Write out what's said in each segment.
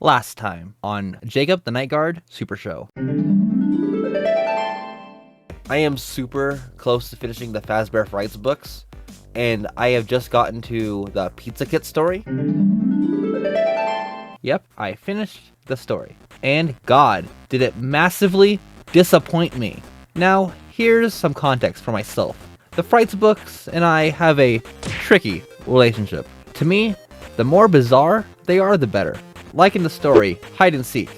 Last time on Jacob the Night Guard Super Show. I am super close to finishing the Fazbear Frights books, and I have just gotten to the Pizza Kit story. Yep, I finished the story. And God, did it massively disappoint me. Now, here's some context for myself. The Frights books and I have a tricky relationship. To me, the more bizarre they are, the better. Like in the story, Hide and Seek,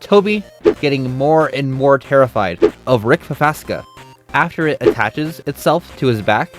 Toby getting more and more terrified of Rick Fafaska after it attaches itself to his back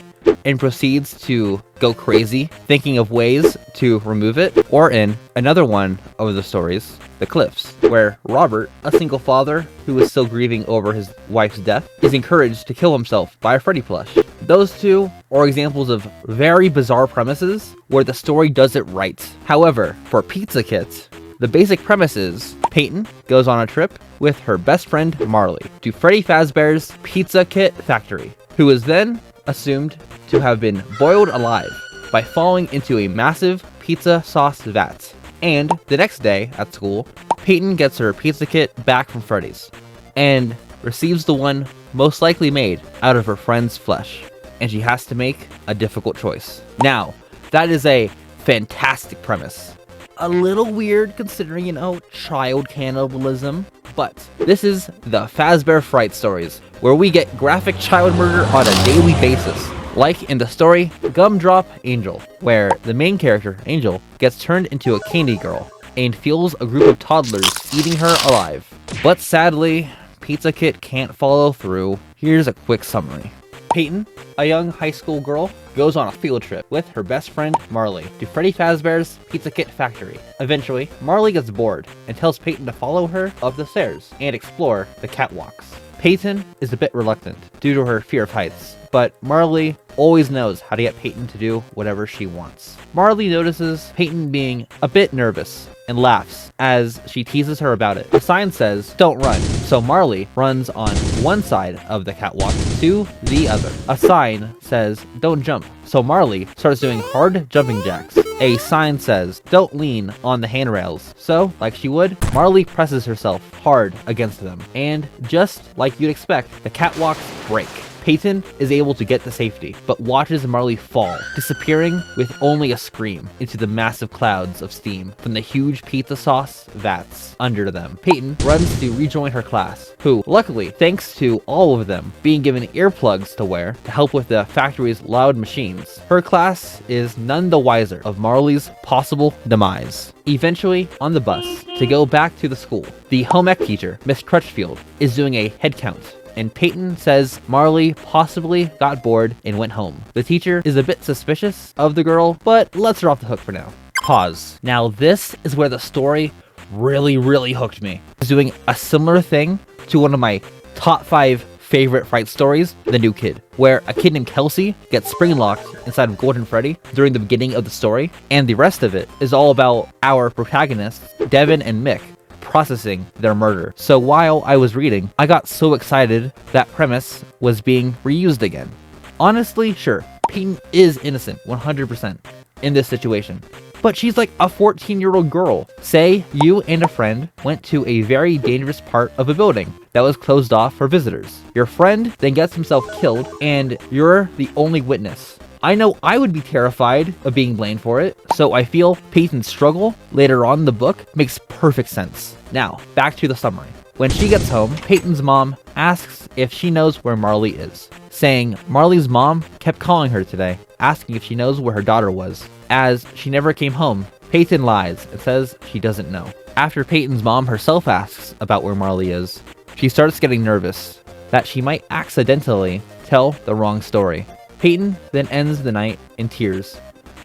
and proceeds to go crazy, thinking of ways to remove it. Or in another one of the stories, The Cliffs, where Robert, a single father who is still grieving over his wife's death, is encouraged to kill himself by a Freddy plush. Those two are examples of very bizarre premises where the story does it right. However, for Pizza Kit, the basic premise is Peyton goes on a trip with her best friend Marley to Freddy Fazbear's Pizza Kit factory, who is then assumed to have been boiled alive by falling into a massive pizza sauce vat. And the next day at school, Peyton gets her pizza kit back from Freddy's and receives the one most likely made out of her friend's flesh, and she has to make a difficult choice. Now, that is a fantastic premise. A little weird considering, child cannibalism, but this is the Fazbear Frights stories, where we get graphic child murder on a daily basis. Like in the story Gumdrop Angel, where the main character, Angel, gets turned into a candy girl and feels a group of toddlers eating her alive. But sadly, Pizza Kit can't follow through. Here's a quick summary. Peyton, a young high school girl, goes on a field trip with her best friend Marley to Freddy Fazbear's Pizza Kit factory. Eventually, Marley gets bored and tells Peyton to follow her up the stairs and explore the catwalks. Peyton is a bit reluctant due to her fear of heights, but Marley always knows how to get Peyton to do whatever she wants. Marley notices Peyton being a bit nervous and laughs as she teases her about it. The sign says, "Don't run," so Marley runs on one side of the catwalk to the other. A sign says, "Don't jump," so Marley starts doing hard jumping jacks. A sign says, "Don't lean on the handrails," so, like she would, Marley presses herself hard against them. And just like you'd expect, the catwalks break. Peyton is able to get to safety, but watches Marley fall, disappearing with only a scream into the massive clouds of steam from the huge pizza sauce vats under them. Peyton runs to rejoin her class, who, luckily, thanks to all of them being given earplugs to wear to help with the factory's loud machines, her class is none the wiser of Marley's possible demise. Eventually, on the bus to go back to the school, the home ec teacher, Miss Crutchfield, is doing a head count, and Peyton says Marley possibly got bored and went home. The teacher is a bit suspicious of the girl, but lets her off the hook for now. Pause. Now this is where the story really hooked me. It's doing a similar thing to one of my top 5 favorite Fright stories, The New Kid, where a kid named Kelsey gets spring-locked inside of Golden Freddy during the beginning of the story, and the rest of it is all about our protagonists, Devin and Mick, processing their murder. So while I was reading, I got so excited that premise was being reused again. Honestly, sure, Peyton is innocent 100% in this situation, but she's like a 14-year-old girl. Say you and a friend went to a very dangerous part of a building that was closed off for visitors. Your friend then gets himself killed and you're the only witness. I know I would be terrified of being blamed for it, so I feel Peyton's struggle later on in the book makes perfect sense. Now, back to the summary. When she gets home, Peyton's mom asks if she knows where Marley is, saying Marley's mom kept calling her today, asking if she knows where her daughter was. As she never came home, Peyton lies and says she doesn't know. After Peyton's mom herself asks about where Marley is, she starts getting nervous that she might accidentally tell the wrong story. Peyton then ends the night in tears,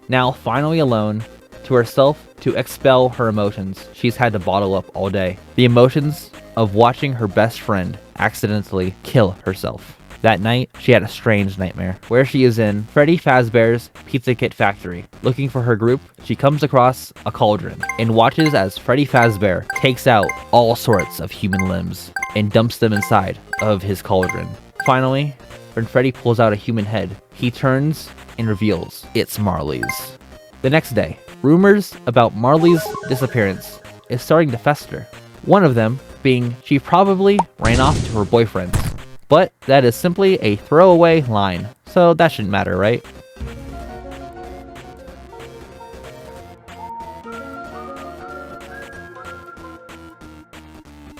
now finally alone to herself to expel her emotions she's had to bottle up all day. The emotions of watching her best friend accidentally kill herself. That night, she had a strange nightmare, where she is in Freddy Fazbear's Pizza Kit factory. Looking for her group, she comes across a cauldron and watches as Freddy Fazbear takes out all sorts of human limbs and dumps them inside of his cauldron. Finally, when Freddy pulls out a human head, he turns and reveals it's Marley's. The next day, rumors about Marley's disappearance is starting to fester. One of them being she probably ran off to her boyfriend's. But that is simply a throwaway line, so that shouldn't matter, right?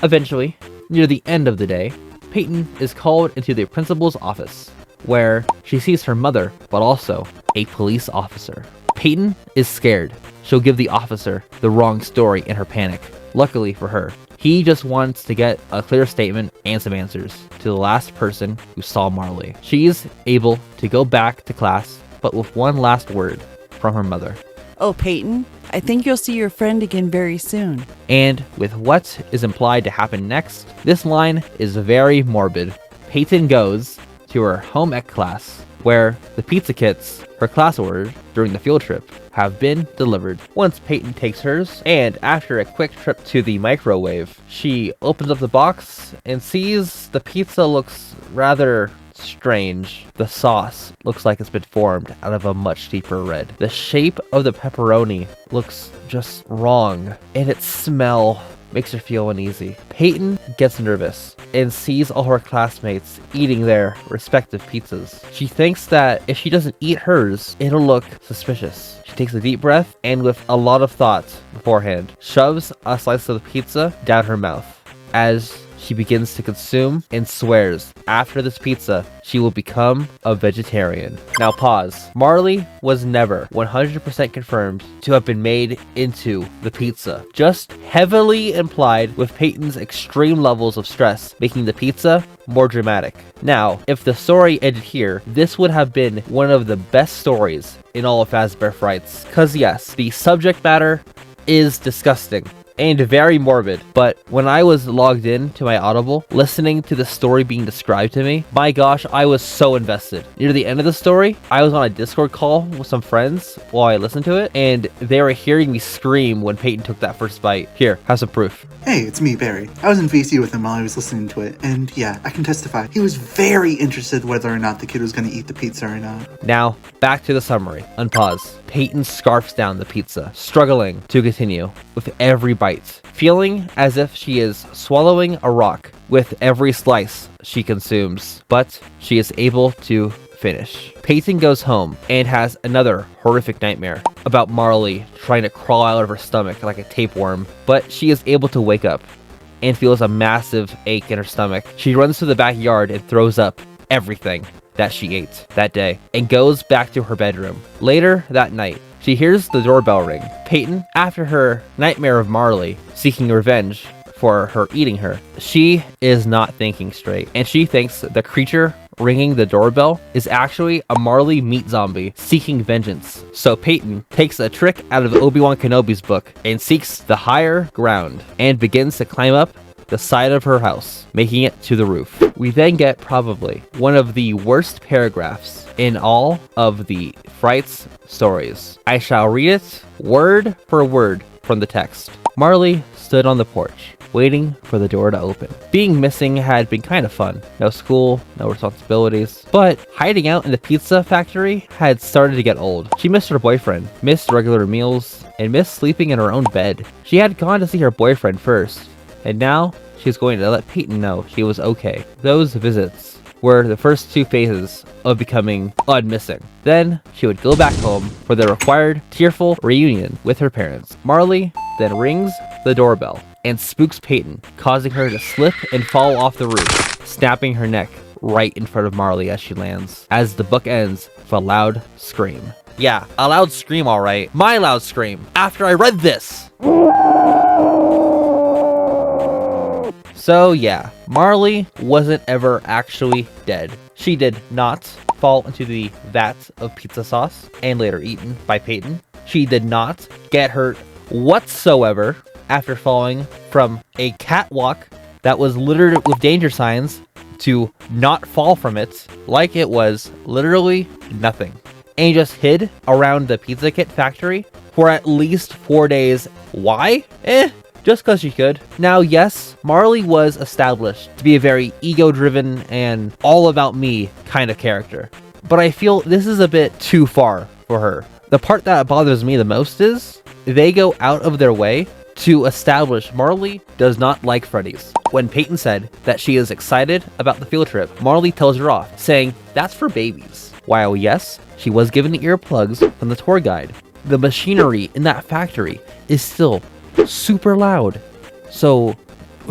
Eventually, near the end of the day, Peyton is called into the principal's office, where she sees her mother, but also a police officer. Peyton is scared. She'll give the officer the wrong story in her panic. Luckily for her, he just wants to get a clear statement and some answers to the last person who saw Marley. She's able to go back to class, but with one last word from her mother. Oh, Peyton, I think you'll see your friend again very soon. And with what is implied to happen next, this line is very morbid. Peyton goes to her home ec class, where the pizza kits her class ordered during the field trip have been delivered. Once Peyton takes hers, and after a quick trip to the microwave, she opens up the box and sees the pizza looks rather strange. The sauce looks like it's been formed out of a much deeper red. The shape of the pepperoni looks just wrong, and its smell makes her feel uneasy. Peyton gets nervous and sees all her classmates eating their respective pizzas. She thinks that if she doesn't eat hers, it'll look suspicious. She takes a deep breath and, with a lot of thought beforehand, shoves a slice of the pizza down her mouth. As she begins to consume and swears after this pizza, she will become a vegetarian. Now pause. Marley was never 100% confirmed to have been made into the pizza, just heavily implied with Peyton's extreme levels of stress, making the pizza more dramatic. Now, if the story ended here, this would have been one of the best stories in all of Fazbear Frights. Cause yes, the subject matter is disgusting and very morbid, but when I was logged in to my Audible, listening to the story being described to me, my gosh, I was so invested. Near the end of the story, I was on a Discord call with some friends while I listened to it, and they were hearing me scream when Peyton took that first bite. Here, have some proof. Hey, it's me, Barry. I was in VC with him while I was listening to it, and yeah, I can testify. He was very interested whether or not the kid was going to eat the pizza or not. Now, back to the summary. Unpause. Peyton scarfs down the pizza, struggling to continue with every bite, feeling as if she is swallowing a rock with every slice she consumes, but she is able to finish. Peyton goes home and has another horrific nightmare about Marley trying to crawl out of her stomach like a tapeworm, but she is able to wake up and feels a massive ache in her stomach. She runs to the backyard and throws up everything that she ate that day and goes back to her bedroom. Later that night, she hears the doorbell ring. Peyton, after her nightmare of Marley seeking revenge for her eating her, she is not thinking straight, and she thinks the creature ringing the doorbell is actually a Marley meat zombie seeking vengeance. So Peyton takes a trick out of Obi-Wan Kenobi's book and seeks the higher ground and begins to climb up the side of her house, making it to the roof. We then get probably one of the worst paragraphs in all of the Frights stories. I shall read it word for word from the text. Marley stood on the porch, waiting for the door to open. Being missing had been kind of fun. No school, no responsibilities, but hiding out in the pizza factory had started to get old. She missed her boyfriend, missed regular meals, and missed sleeping in her own bed. She had gone to see her boyfriend first, and now she's going to let Peyton know she was okay. Those visits were the first two phases of becoming unmissing. Then she would go back home for the required tearful reunion with her parents. Marley then rings the doorbell and spooks Peyton, causing her to slip and fall off the roof, snapping her neck right in front of Marley as she lands, as the book ends with a loud scream. Yeah, a loud scream, all right. My loud scream after I read this. So yeah, Marley wasn't ever actually dead. She did not fall into the vat of pizza sauce and later eaten by Peyton. She did not get hurt whatsoever after falling from a catwalk that was littered with danger signs to not fall from it like it was literally nothing, and just hid around the pizza kit factory for at least 4 days. Why? Just because she could. Now, yes, Marley was established to be a very ego-driven and all-about-me kind of character, but I feel this is a bit too far for her. The part that bothers me the most is they go out of their way to establish Marley does not like Freddy's. When Peyton said that she is excited about the field trip, Marley tells her off, saying that's for babies. While yes, she was given the earplugs from the tour guide, the machinery in that factory is still super loud. So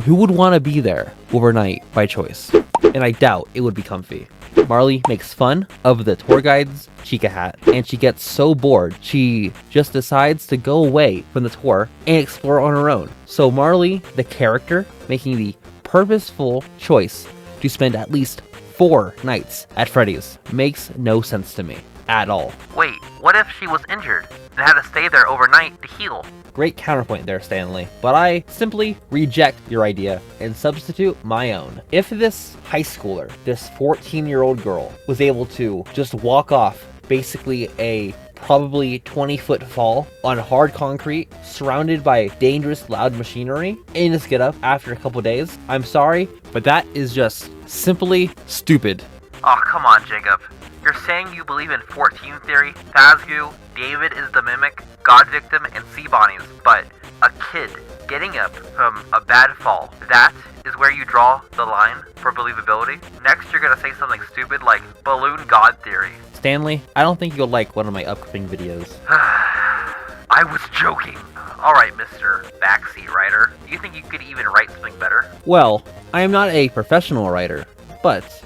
who would want to be there overnight by choice? And I doubt it would be comfy. Marley makes fun of the tour guide's Chica hat, and she gets so bored, she just decides to go away from the tour and explore on her own. So Marley, the character, making the purposeful choice to spend at least 4 nights at Freddy's makes no sense to me at all. Wait, what if she was injured and had to stay there overnight to heal? Great counterpoint there, Stanley, but I simply reject your idea and substitute my own. If this high schooler, this 14-year-old girl, was able to just walk off basically a probably 20-foot fall on hard concrete, surrounded by dangerous loud machinery, and just get up after a couple days, I'm sorry, but that is just simply stupid. Oh, come on, Jacob. You're saying you believe in 14 theory, Fazgu, David is the mimic, God victim, and sea bonnies, but a kid getting up from a bad fall, that is where you draw the line for believability? Next, you're gonna say something stupid like balloon God theory. Stanley, I don't think you'll like one of my upcoming videos. I was joking. Alright, Mr. Backseat Writer. Do you think you could even write something better? Well, I am not a professional writer, but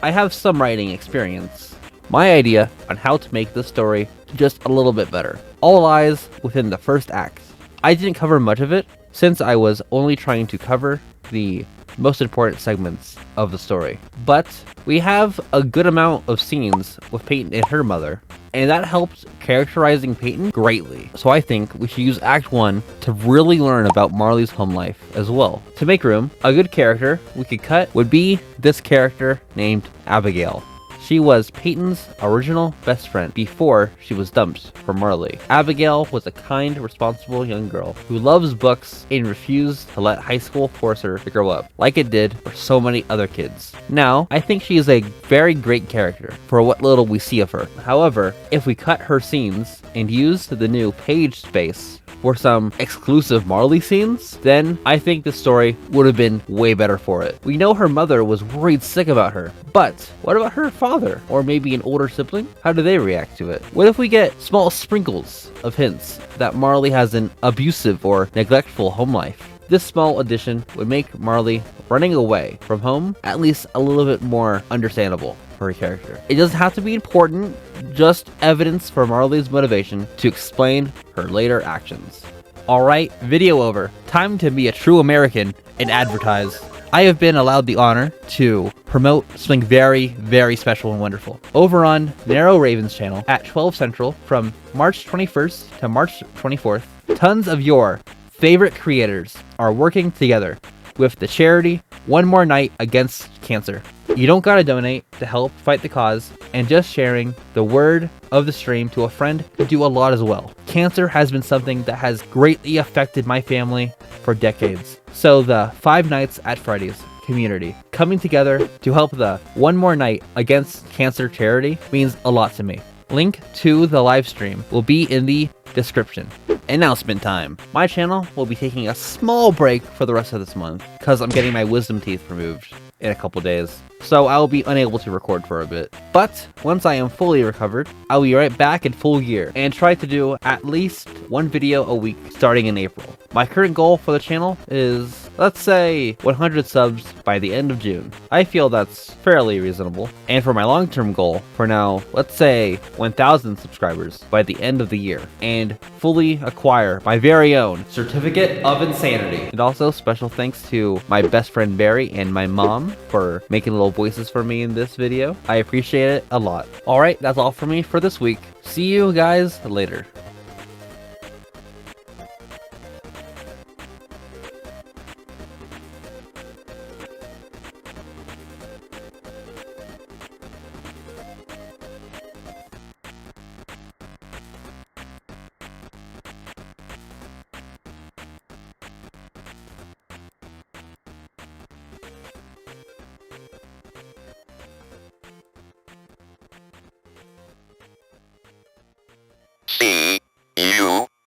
I have some writing experience. My idea on how to make this story just a little bit better all lies within the first act. I didn't cover much of it since I was only trying to cover the most important segments of the story. But we have a good amount of scenes with Peyton and her mother, and that helps characterizing Peyton greatly. So I think we should use Act 1 to really learn about Marley's home life as well. To make room, a good character we could cut would be this character named Abigail. She was Peyton's original best friend before she was dumped for Marley. Abigail was a kind, responsible young girl who loves books and refused to let high school force her to grow up, like it did for so many other kids. Now, I think she is a very great character for what little we see of her. However, if we cut her scenes and use the new page space for some exclusive Marley scenes, then I think the story would have been way better for it. We know her mother was worried sick about her, but what about her father? Or maybe an older sibling? How do they react to it? What if we get small sprinkles of hints that Marley has an abusive or neglectful home life? This small addition would make Marley running away from home at least a little bit more understandable for her character. It doesn't have to be important, just evidence for Marley's motivation to explain her later actions. Alright, video over. Time to be a true American and advertise. I have been allowed the honor to promote something very, very special and wonderful over on Narrow Raven's channel at 12 Central from March 21st to March 24th. Tons of your favorite creators are working together with the charity One More Night Against Cancer. You don't gotta donate to help fight the cause, and just sharing the word of the stream to a friend could do a lot as well. Cancer has been something that has greatly affected my family for decades. So the 5 Nights at Freddy's community coming together to help the One More Night Against Cancer charity means a lot to me. Link to the live stream will be in the description. Announcement time. My channel will be taking a small break for the rest of this month because I'm getting my wisdom teeth removed in a couple days. So I'll be unable to record for a bit. But once I am fully recovered, I'll be right back in full gear and try to do at least 1 video a week starting in April. My current goal for the channel is, let's say, 100 subs by the end of June. I feel that's fairly reasonable. And for my long-term goal, for now, let's say 1,000 subscribers by the end of the year, and fully acquire my very own Certificate of Insanity. And also special thanks to my best friend Barry and my mom for making little voices for me in this video. I appreciate it a lot. Alright, that's all for me for this week. See you guys later.